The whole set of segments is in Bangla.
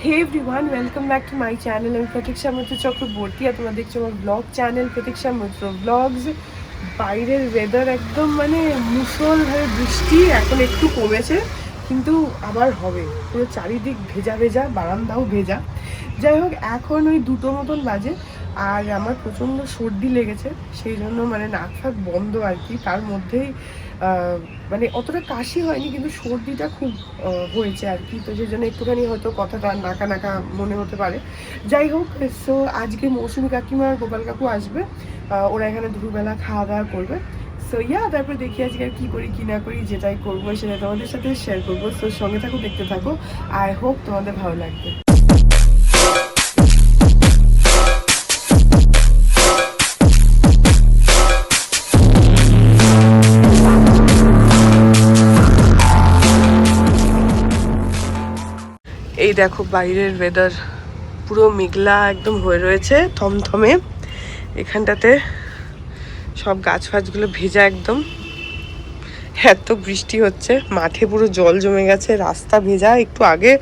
Hey everyone, welcome back to my channel. আমি প্রতীক্ষা মিত্র চক্রবর্তী আর তোমরা দেখছো আমার ব্লগ চ্যানেল প্রতীক্ষা মিত্র ব্লগস। বাইরের ওয়েদার একদম মানে মুষলধারে বৃষ্টি, এখন একটু কমেছে কিন্তু আবার হবে। পুরো চারিদিক ভেজা ভেজা, বারান্দাও ভেজা। যাই হোক, এখন ওই 2টো মতন বাজে আর আমার প্রচণ্ড সর্দি লেগেছে, সেই জন্য মানে নাক ফাক বন্ধ আর কি। তার মধ্যেই মানে অতটা কাশি হয়নি কিন্তু সর্দিটা খুব হয়েছে আর কি। তো সেই জন্য একটুখানি হয়তো কথাটা নাকা নাকা মনে হতে পারে। যাই হোক, সো আজকে মৌসুমী কাকিমা আর গোপাল কাকু আসবে, ওরা এখানে দুপুরবেলা খাওয়া দাওয়া করবে। সো তারপরে দেখি আজকে আর কী করি কী না করি, যেটাই করবো সেটা তোমাদের সাথে শেয়ার করবো। সো সঙ্গে থাকো, দেখতে থাকো। আই হোপ তোমাদের ভালো লাগবে। এই দেখো বাইরের ওয়েদার পুরো মেঘলা একদম হয়ে রয়েছে, থমথমে। এখানটাতে সব গাছ ফাছগুলো ভেজা একদম, এত বৃষ্টি হচ্ছে, মাঠে পুরো জল জমে গেছে, রাস্তা ভেজা। একটু আগে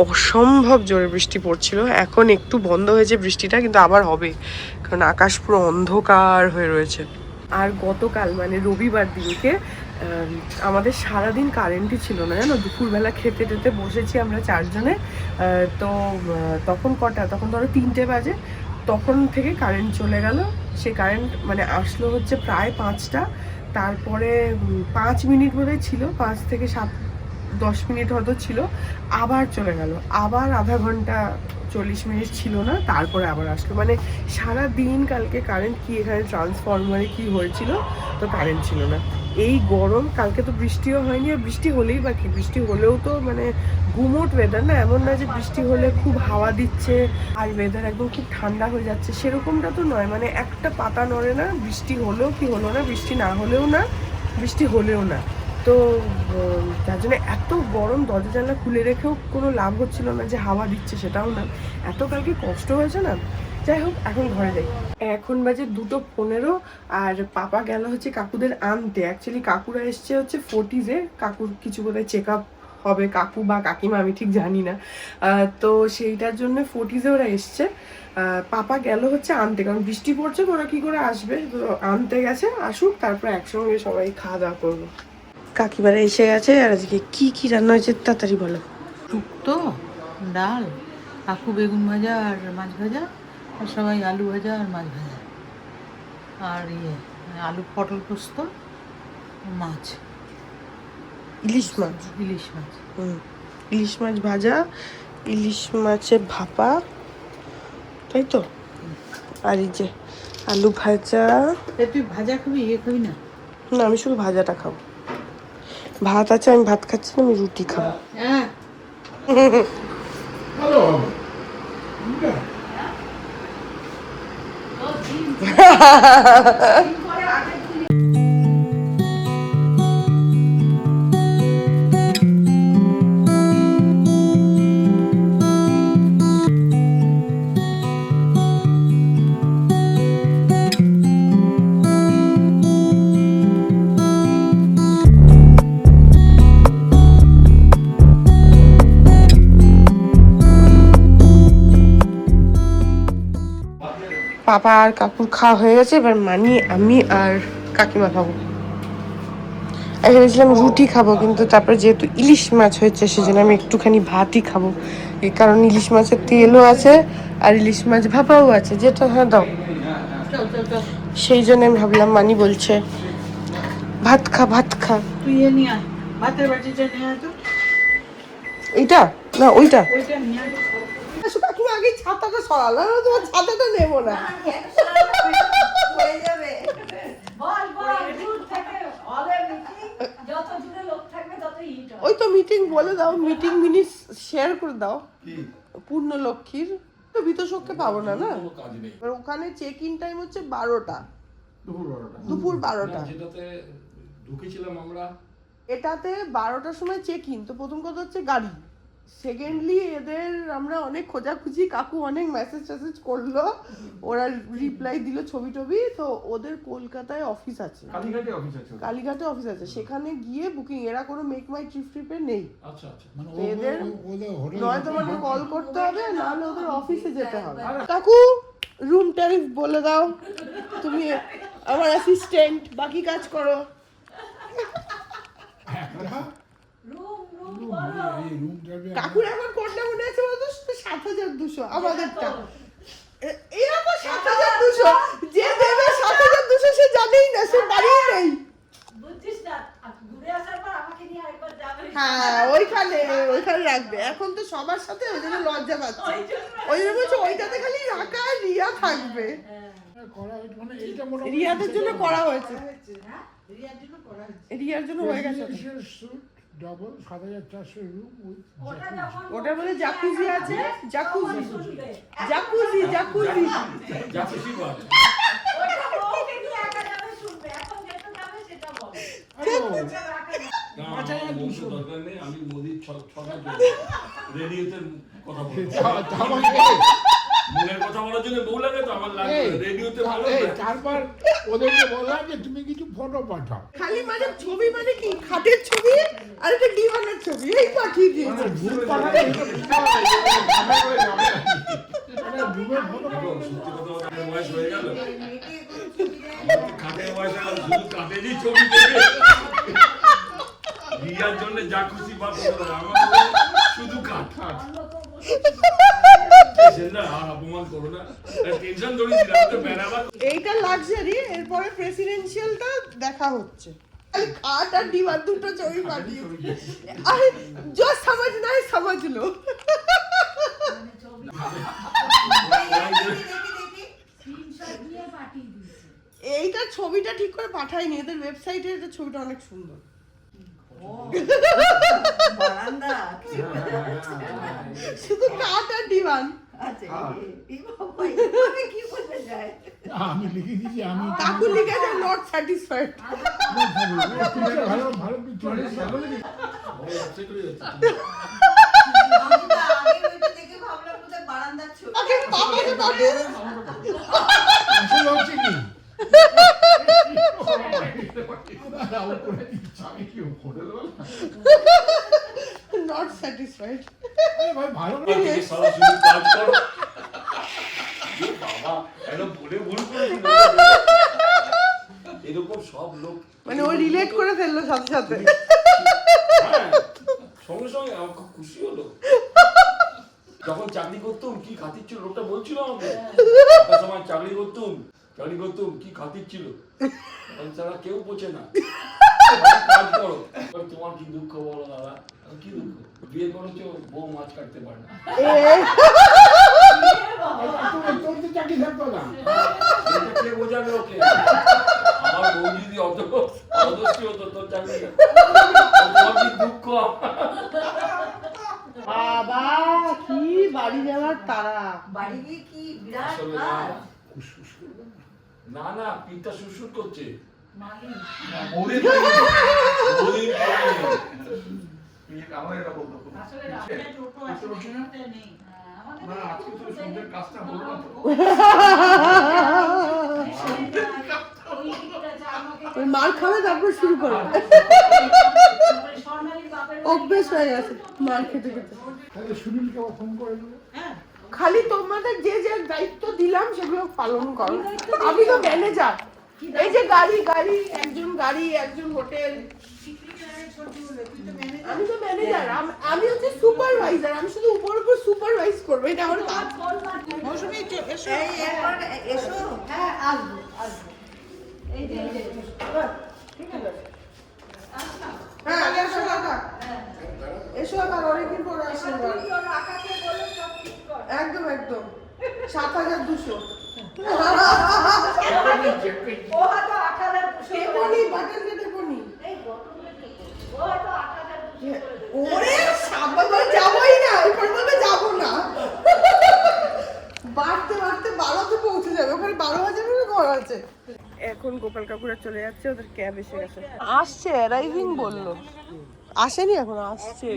অসম্ভব জোরে বৃষ্টি পড়ছিল, এখন একটু বন্ধ হয়েছে বৃষ্টিটা, কিন্তু আবার হবে কারণ আকাশ পুরো অন্ধকার হয়ে রয়েছে। আর গতকাল মানে রবিবার দিনকে আমাদের সারাদিন কারেন্টই ছিল না, জানো। দুপুরবেলা খেতে টেতে বসেছি আমরা চারজনে, তো তখন কটা, তখন ধরো 3টে বাজে, তখন থেকে কারেন্ট চলে গেল। সে কারেন্ট মানে আসলো হচ্ছে প্রায় 5টা, তারপরে 5 মিনিট বোধহয় ছিল, 5 থেকে 10 মিনিট হয়তো ছিল, আবার চলে গেল। আবার আধা ঘন্টা 40 মিনিট ছিল না, তারপরে আবার আসলো। মানে সারা দিন কালকে কারেন্ট কি, এখানে ট্রান্সফরমারে কি হয়েছিল, তো কারেন্ট ছিল না। এই গরম, কালকে তো বৃষ্টিও হয়নি, আর বৃষ্টি হলেই বা কি, বৃষ্টি হলেও তো মানে গুমোট ওয়েদার না, এমন না যে বৃষ্টি হলে খুব হাওয়া দিচ্ছে আর ওয়েদার একদম খুব ঠান্ডা হয়ে যাচ্ছে, সেরকমটা তো নয়। মানে একটা পাতা নড়ে না, বৃষ্টি হলেও কি হলো না, বৃষ্টি না হলেও না, বৃষ্টি হলেও না। তো তার জন্য এত গরম, দরজা জানলা খুলে রেখেও কোনো লাভ হচ্ছিল না যে হাওয়া দিচ্ছে, সেটাও না। এত কালকে কষ্ট হয়েছে না। যাই হোক, এখন ঘরে যাই। এখন বাজে 2:15 আর পাপা গেল হচ্ছে কাকুদের আনতে। অ্যাকচুয়ালি কাকুরা এসছে হচ্ছে 40-এ, কাকুর কিছু বোধহয় চেক আপ হবে, কাকু বা কাকিমা আমি ঠিক জানি না। তো সেইটার জন্য 40-এ ওরা এসছে। পাপা গেল হচ্ছে আনতে, কারণ বৃষ্টি পড়ছে, ওরা কি করে আসবে, তো আনতে গেছে। আসুক, তারপর একসঙ্গে সবাই খাওয়া দাওয়া করবো। কাকিমারা এসে গেছে, আর আজকে কি কি রান্না হয়েছে তাড়াতাড়ি বলো। শুক্তো, ডাল, কাকু বেগুন ভাজা আর মাছ ভাজা, আর সবাই আলু ভাজা আর মাছ ভাজা, আর আলু পটল পোস্ত, মাছ, ইলিশ মাছ। ইলিশ মাছ। ইলিশ মাছ ভাজা, ইলিশ মাছের ভাপা, তাই তো। আর এই যে আলু ভাজা। তুই ভাজা খাবি, খাবি না? না, আমি শুধু ভাজাটা খাবো। ভাত আছে, আমি ভাত খাচ্ছি না, আমি রুটি খাবো। হ্যাঁ। পাপা আর কাকুর খাওয়া হয়ে গেছে, এবার মানি, আমি আর কাকিমা খাবো। আমি ভেবেছিলাম রুটি খাবো, কিন্তু তারপরে যেহেতু ইলিশ মাছ হয়েছে সেজন্য আমি একটুখানি ভাতই খাবো। এই কারণ ইলিশ মাছের তেলও আছে আর ইলিশ মাছ ভাপাও আছে, যেটা হ্যাঁ দাও। সেই জন্য আমি ভাবলাম, মানি বলছে ভাত খা, ভাত খা। তুই নিয়ে আয়, ভাতের বাটিটা নিয়ে আয় তো। এইটা না, ওইটা। ওইটা নিয়ে আয়। কাকিমা আগে ছাতাটা সরালো, তোমার ছাতাটা নেবো না। ওই তো মিটিং বলে দাও, মিটিং মিনিট শেয়ার করে দাও। পূর্ণ লক্ষ্মীর তো বিতোষককে পাবো না, না ওখানে চেক ইন টাইম হচ্ছে 12টা, দুপুর 12টা। যেটাতে ঢুকেছিলাম আমরা, এটাতে 12টার সময় চেক ইন। তো প্রথম কথা হচ্ছে গাড়ি, সেকেন্ডলি এদের আমরা অনেক খোঁজাখুঁজি, কাকু অনেক মেসেজ টেসেজ করলো, ওরা রিপ্লাই দিল ছবি টবি। তো ওদের কলকাতায় অফিস আছে, কালীঘাটে অফিস আছে, সেখানে গিয়ে বুকিং। এরা কোনো মেক মাই ট্রিপে নেই। আচ্ছা আচ্ছা, তো এদের নয় তোমাকে কল করতে হবে, নাহলে ওদের অফিসে যেতে হবে। কাকু রুম ট্যারিফ বলে দাও, তুমি আমার অ্যাসিস্ট্যান্ট, বাকি কাজ করো। কাকুর এখন কোনটা মনে আছে বলতো? ৭,২০০ আমাদেরটা। এরকম ৭,২০০ যে দেবে ৭,২০০ সে জানেই না, সে বাড়িই নেই। হ্যাঁ ওইখানে রাখবে। এখন তো সবার সাথে ওই জন্য লজ্জা পাচ্ছে, ওই জন্য বলছে ওইটাতে খালি রাখা আর রিয়া থাকবে। রিয়াদের জন্য করা হয়েছে, রিয়ার জন্য হয়ে গেছে। ডবল ৭,৪০০ রুম উইথ ওটার মধ্যে জাকুজি আছে, জাকুজি জাকুজি জাকুজি জাকুজি বল। দরকার নেই, আমি মোদির ছটা রেডিওতে কথা বলছি, মনের কথা বলার জন্য বউ লাগে তো আমার লাগে রেডিওতে ভালো। তারপর ওদেরকে বললাম যে তুমি কিছু ফটো পাঠাও, খালি মানে ছবি মানে কি খাটের ছবি আর একটা ডিভানের ছবি, এই পাঠিয়ে দিয়েছে। সত্যি কথা বয়স হয়ে গেল, খাটের বয়স হয়ে গেল, শুধু কাটেরই ছবি দেবে। রিয়ার জন্য যা খুশি পাবো, আমার শুধু কাঠ। এইটা লাক্সারি, এরপরে প্রেসিডেন্সিয়ালটা দেখা হচ্ছে। খাট আর ডিভার দুটো ছবি পাঠিয়ে, আরে जो समझ ना है समझ लो। এইটা ছবিটা ঠিক করে পাঠাইনি, এদের ওয়েবসাইটে এটা ছবিটা অনেক সুন্দর। শুধু কাঠ আর ডিভান। আমি লিখে দিয়েছি, আমি কাকু লিখেছে নট স্যাটিসফাইড। ভালো ভালো পিকচার আসলে হচ্ছে কি নট স্যাটিসফাইড। ভালো এরকম সব লোক মানে ও রিলেট করে ফেললো সাথে সাথে, সঙ্গে সঙ্গে আমার খুব খুশি হলো। যখন চাকরি করতুম কি খাতির ছিল লোকটা বলছিল আমাকে, সময় চাকরি করতুম কি খাতির ছিল, তারা কেউ বোঝে না। কাজ করো, তোমার কি দুঃখ বলো দাদা? কি দুঃখ? বিয়ে করেছো, বউ মাছ কাটতে পারে না। তোর তো চাকরি থাকতো না, কে বোঝাবে ওকে? আমার বউ যদি অত অদস্তি হতো তোর চাকরি, তোমার কি দুঃখ? বাবা কি বাড়ি যাওয়ার তারা, বাড়ি গিয়ে কি বিরাট না না পিঠটা সুরসুর করছে। মার খাবে তারপর শুরু করো, অভ্যেস হয়ে গেছে মার খেতে খেতে। সুনীলকে ফোন করে দেবো, খালি তোমাদের যে যে দায়িত্ব দিলাম সেগুলো পালন করো। আমি তো ম্যানেজার, এই যে গাড়ি একজন গাড়ি একজন হোটেল, আমি তো ম্যানেজার, আমি হচ্ছে সুপারভাইজার, আমি শুধু উপর সুপারভাইজ করবো, এটা আমার কাজ। মৌসুমী এসো, এসো। হ্যাঁ আসবো। এই যে ঠিক আছে, হ্যাঁ এসো কাকা, এসো আবার অনেকদিন পরে আসছেন। একদম ৭,২০০। ওরে সাবাবার যাবোই না, ওখানে যাবো না, বাড়তে 12তে পৌঁছে যাবে, ওখানে 12,000 ঘর আছে। এখন গোপাল কাকুরা চলে যাচ্ছে, ওদের ক্যাব এসে গেছে, আসছে অ্যারাইভিং বললো, আসেনি এখন, আসছে।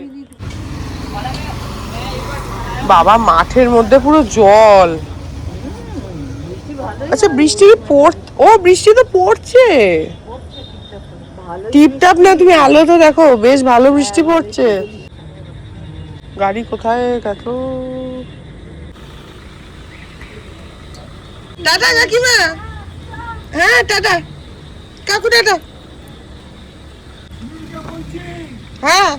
বাবা মাঠের মধ্যে পুরো জল। আচ্ছা বৃষ্টি কি ও বৃষ্টি তো পড়ছে টিপটাপ না, তুমি আলো তো দেখো বেশ ভালো বৃষ্টি পড়ছে। গাড়ি কোথায় গেল? টাটা কাকিমা। হ্যাঁ টাটা কাকু, টাটা। হ্যাঁ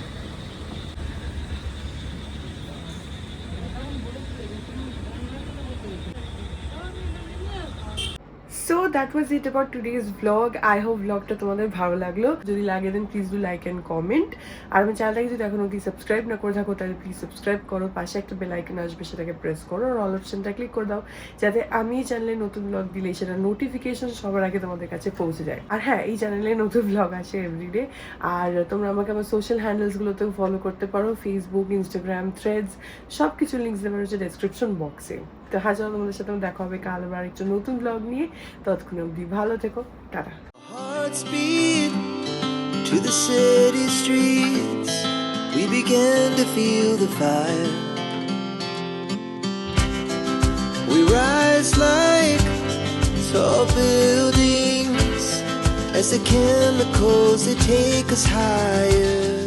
so that was it about today's blog. I hope ব্লগটা তোমাদের ভালো লাগলো। যদি লাগে then please do like and comment. আর আমার চ্যানেলটাকে যদি এখন অবধি সাবস্ক্রাইব না করে থাকো তাহলে প্লিজ সাবস্ক্রাইব করো। পাশে একটা বেল আইকন আসবে, সেটাকে প্রেস করো আর অল অপশনটা ক্লিক করে দাও, যাতে আমি এই চ্যানেলে নতুন ব্লগ দিলে সেটা নোটিফিকেশন সবার আগে তোমাদের কাছে পৌঁছে যায়। আর হ্যাঁ, এই চ্যানেলে নতুন ব্লগ আসে এভরিডে। আর তোমরা আমাকে আমার সোশ্যাল হ্যান্ডেলসগুলোতেও ফলো করতে পারো, ফেসবুক, ইনস্টাগ্রাম, থ্রেডস, সব কিছু লিঙ্কস দেওয়া রয়েছে ডেসক্রিপশন বক্সে। তো হাজার তোমাদের সাথে দেখা হবে কাল আবার আরেকটা নতুন ব্লগ নিয়ে। ততক্ষণ অবধি ভালো থেকো, tata. Hearts beat to the city streets. We began to feel the fire. We rise like tall buildings as the chemicals they take us higher.